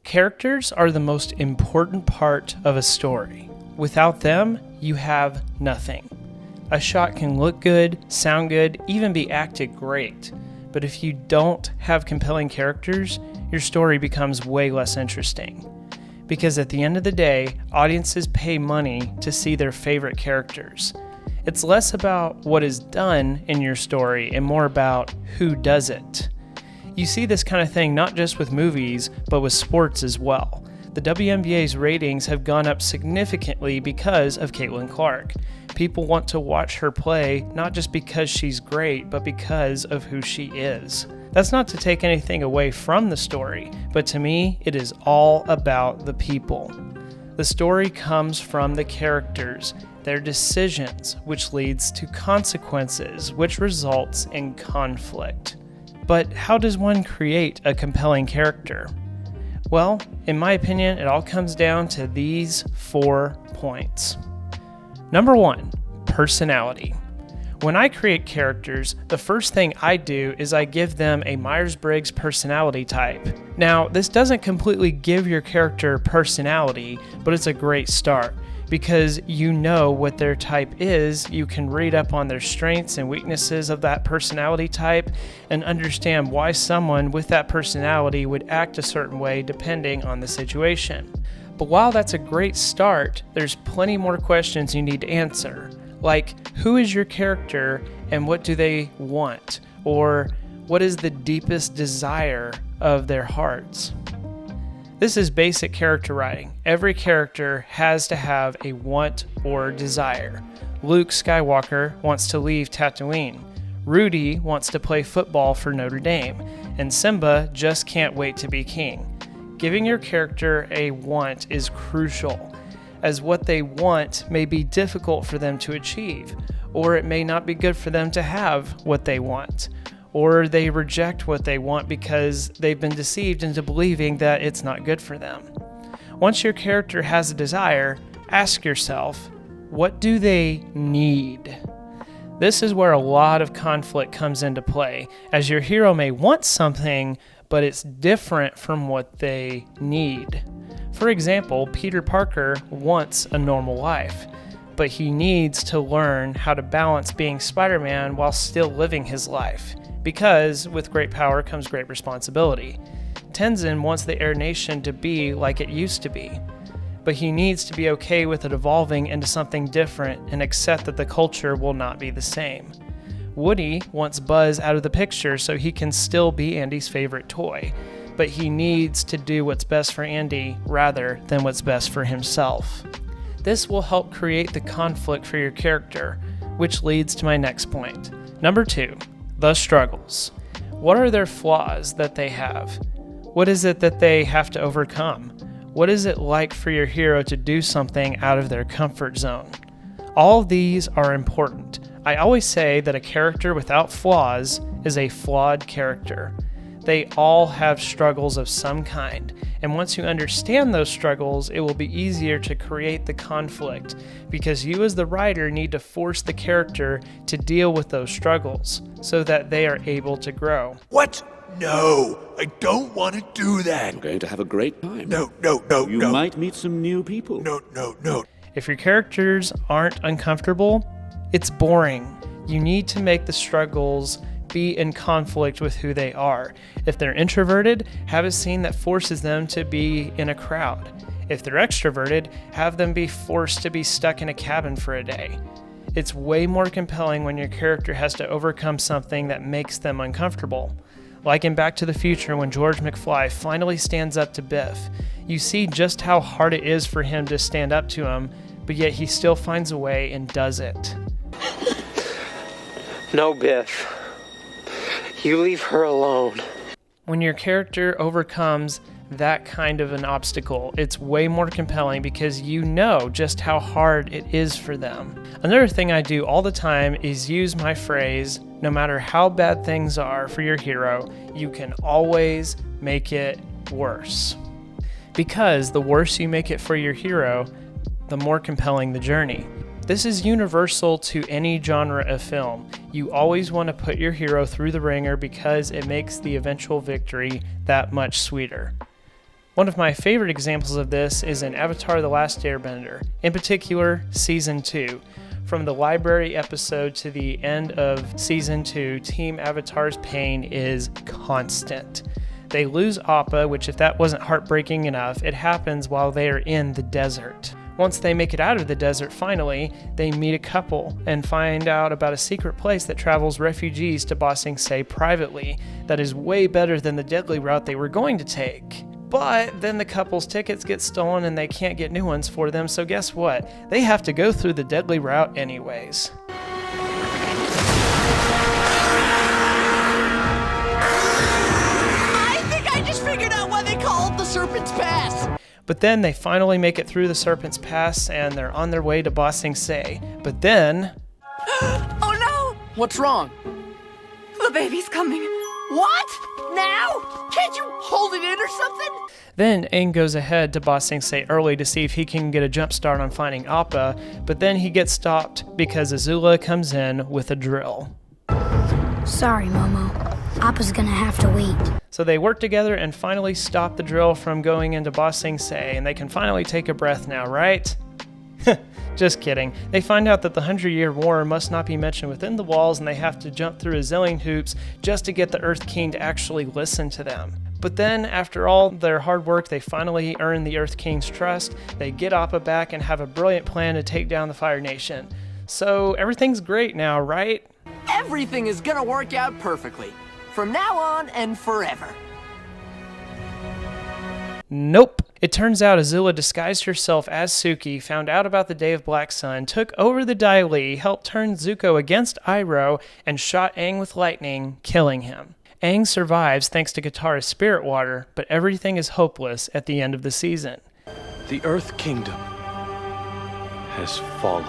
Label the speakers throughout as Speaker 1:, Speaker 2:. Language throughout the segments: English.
Speaker 1: Characters are the most important part of a story. Without them, you have nothing. A shot can look good, sound good, even be acted great. But if you don't have compelling characters, your story becomes way less interesting. Because at the end of the day, audiences pay money to see their favorite characters. It's less about what is done in your story and more about who does it. You see this kind of thing not just with movies, but with sports as well. The WNBA's ratings have gone up significantly because of Caitlin Clark. People want to watch her play not just because she's great, but because of who she is. That's not to take anything away from the story, but to me, it is all about the people. The story comes from the characters, their decisions, which leads to consequences, which results in conflict. But how does one create a compelling character? Well, in my opinion, it all comes down to these 4 points. Number 1, personality. When I create characters, the first thing I do is I give them a Myers-Briggs personality type. Now, this doesn't completely give your character personality, but it's a great start. Because you know what their type is, you can read up on their strengths and weaknesses of that personality type and understand why someone with that personality would act a certain way depending on the situation. But while that's a great start, there's plenty more questions you need to answer. Like, who is your character and what do they want? Or what is the deepest desire of their hearts? This is basic character writing. Every character has to have a want or desire. Luke Skywalker wants to leave Tatooine. Rudy wants to play football for Notre Dame. And Simba just can't wait to be king. Giving your character a want is crucial, as what they want may be difficult for them to achieve, or it may not be good for them to have what they want. Or they reject what they want because they've been deceived into believing that it's not good for them. Once your character has a desire, ask yourself, what do they need? This is where a lot of conflict comes into play, as your hero may want something, but it's different from what they need. For example, Peter Parker wants a normal life, but he needs to learn how to balance being Spider-Man while still living his life. Because with great power comes great responsibility. Tenzin wants the Air Nation to be like it used to be, but he needs to be okay with it evolving into something different and accept that the culture will not be the same. Woody wants Buzz out of the picture so he can still be Andy's favorite toy, but he needs to do what's best for Andy rather than what's best for himself. This will help create the conflict for your character, which leads to my next point. Number 2. The struggles. What are their flaws that they have? What is it that they have to overcome? What is it like for your hero to do something out of their comfort zone? All of these are important. I always say that a character without flaws is a flawed character. They all have struggles of some kind, and once you understand those struggles, it will be easier to create the conflict, because you as the writer need to force the character to deal with those struggles, so that they are able to grow.
Speaker 2: What? No, I don't want to do that.
Speaker 3: You're going to have a great time.
Speaker 2: No.
Speaker 3: You might meet some new people.
Speaker 2: No.
Speaker 1: If your characters aren't uncomfortable, it's boring. You need to make the struggles be in conflict with who they are. If they're introverted, have a scene that forces them to be in a crowd. If they're extroverted, have them be forced to be stuck in a cabin for a day. It's way more compelling when your character has to overcome something that makes them uncomfortable. Like in Back to the Future when George McFly finally stands up to Biff. You see just how hard it is for him to stand up to him, but yet he still finds a way and does it.
Speaker 4: No, Biff. You leave her alone.
Speaker 1: When your character overcomes that kind of an obstacle, it's way more compelling because you know just how hard it is for them. Another thing I do all the time is use my phrase, no matter how bad things are for your hero, you can always make it worse. Because the worse you make it for your hero, the more compelling the journey. This is universal to any genre of film. You always want to put your hero through the ringer because it makes the eventual victory that much sweeter. One of my favorite examples of this is in Avatar: The Last Airbender, in particular, Season 2. From the library episode to the end of Season 2, Team Avatar's pain is constant. They lose Appa, which if that wasn't heartbreaking enough, it happens while they are in the desert. Once they make it out of the desert finally, they meet a couple and find out about a secret place that travels refugees to Ba Sing Se privately that is way better than the deadly route they were going to take. But then the couple's tickets get stolen and they can't get new ones for them, so guess what? They have to go through the deadly route anyways.
Speaker 5: I think I just figured out why they call it the Serpent's Pass!
Speaker 1: But then they finally make it through the Serpent's Pass and they're on their way to Ba Sing Se. But then...
Speaker 5: Oh no!
Speaker 6: What's wrong?
Speaker 5: The baby's coming. What? Now? Can't you hold it in or something?
Speaker 1: Then Aang goes ahead to Ba Sing Se early to see if he can get a jump start on finding Appa, but then he gets stopped because Azula comes in with a drill.
Speaker 7: Sorry, Momo. Appa's gonna have to wait.
Speaker 1: So they work together and finally stop the drill from going into Ba Sing Se, and they can finally take a breath now, right? Just kidding. They find out that the 100-Year War must not be mentioned within the walls, and they have to jump through a zillion hoops just to get the Earth King to actually listen to them. But then, after all their hard work, they finally earn the Earth King's trust. They get Appa back and have a brilliant plan to take down the Fire Nation. So everything's great now, right?
Speaker 6: Everything is gonna work out perfectly. From now on and forever.
Speaker 1: Nope. It turns out Azula disguised herself as Suki, found out about the Day of Black Sun, took over the Dai Li, helped turn Zuko against Iroh, and shot Aang with lightning, killing him. Aang survives thanks to Katara's spirit water, but everything is hopeless at the end of the season.
Speaker 8: The Earth Kingdom has fallen.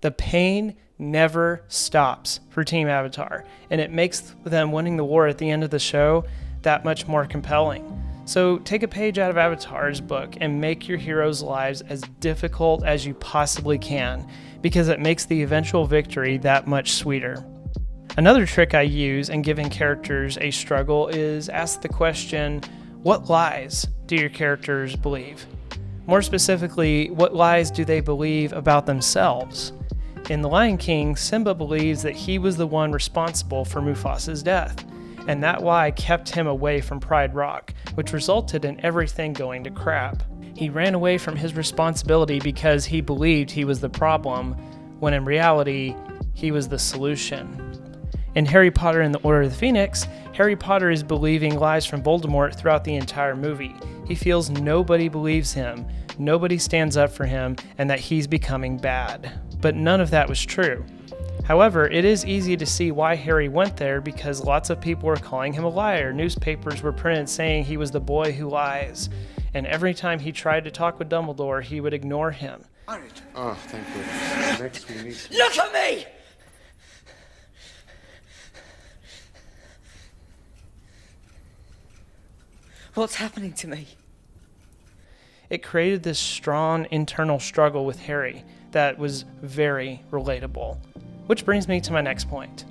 Speaker 1: The pain never stops for Team Avatar, and it makes them winning the war at the end of the show that much more compelling. So take a page out of Avatar's book and make your heroes' lives as difficult as you possibly can, because it makes the eventual victory that much sweeter. Another trick I use in giving characters a struggle is ask the question, what lies do your characters believe? More specifically, what lies do they believe about themselves? In The Lion King, Simba believes that he was the one responsible for Mufasa's death, and that lie kept him away from Pride Rock, which resulted in everything going to crap. He ran away from his responsibility because he believed he was the problem, when in reality, he was the solution. In Harry Potter and the Order of the Phoenix, Harry Potter is believing lies from Voldemort throughout the entire movie. He feels nobody believes him, nobody stands up for him, and that he's becoming bad. But none of that was true. However, it is easy to see why Harry went there because lots of people were calling him a liar. Newspapers were printed saying he was the boy who lies. And every time he tried to talk with Dumbledore, he would ignore him.
Speaker 8: Oh, thank goodness. Next we need to...
Speaker 5: Look at me! What's happening to me?
Speaker 1: It created this strong internal struggle with Harry that was very relatable. Which brings me to my next point.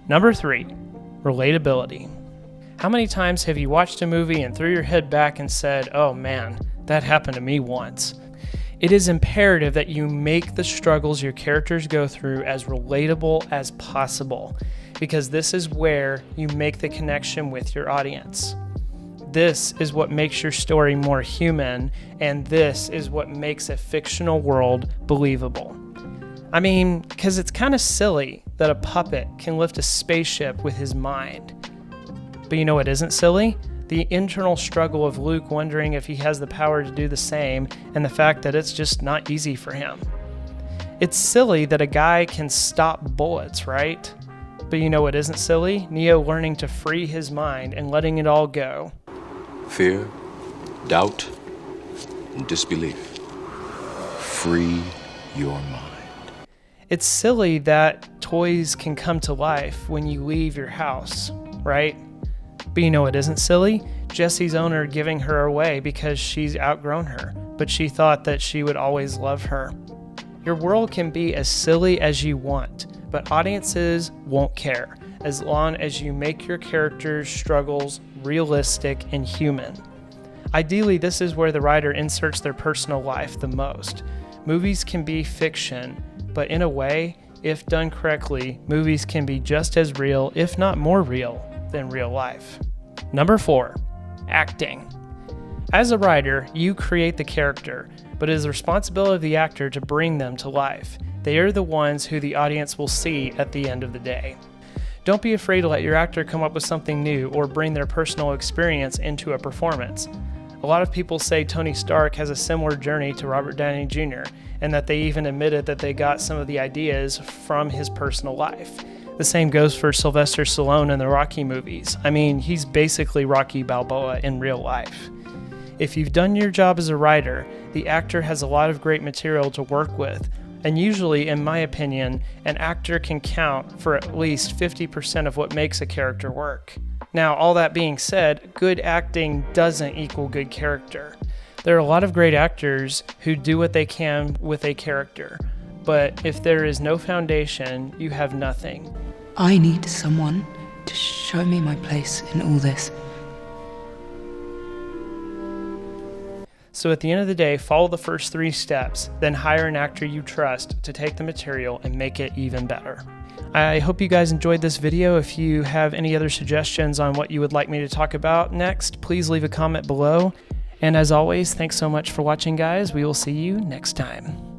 Speaker 1: Number 3, relatability. How many times have you watched a movie and threw your head back and said, oh man, that happened to me once? It is imperative that you make the struggles your characters go through as relatable as possible, because this is where you make the connection with your audience. This is what makes your story more human, and this is what makes a fictional world believable. I mean, because it's kind of silly that a puppet can lift a spaceship with his mind. But you know what isn't silly? The internal struggle of Luke wondering if he has the power to do the same, and the fact that it's just not easy for him. It's silly that a guy can stop bullets, right? But you know what isn't silly? Neo learning to free his mind and letting it all go.
Speaker 9: Fear, doubt, and disbelief. Free your mind.
Speaker 1: It's silly that toys can come to life when you leave your house, right? But you know what isn't silly? Jesse's owner giving her away because she's outgrown her, but she thought that she would always love her. Your world can be as silly as you want, but audiences won't care as long as you make your characters' struggles realistic and human. Ideally, this is where the writer inserts their personal life the most. Movies can be fiction, but in a way, if done correctly, movies can be just as real, if not more real, than real life. Number 4, acting. As a writer, you create the character, but it is the responsibility of the actor to bring them to life. They are the ones who the audience will see at the end of the day. Don't be afraid to let your actor come up with something new or bring their personal experience into a performance. A lot of people say Tony Stark has a similar journey to Robert Downey Jr., and that they even admitted that they got some of the ideas from his personal life. The same goes for Sylvester Stallone in the Rocky movies. I mean, he's basically Rocky Balboa in real life. If you've done your job as a writer, the actor has a lot of great material to work with, and usually, in my opinion, an actor can count for at least 50% of what makes a character work. Now, all that being said, good acting doesn't equal good character. There are a lot of great actors who do what they can with a character, but if there is no foundation, you have nothing.
Speaker 10: I need someone to show me my place in all this.
Speaker 1: So at the end of the day, follow the first 3 steps, then hire an actor you trust to take the material and make it even better. I hope you guys enjoyed this video. If you have any other suggestions on what you would like me to talk about next, please leave a comment below. And as always, thanks so much for watching, guys. We will see you next time.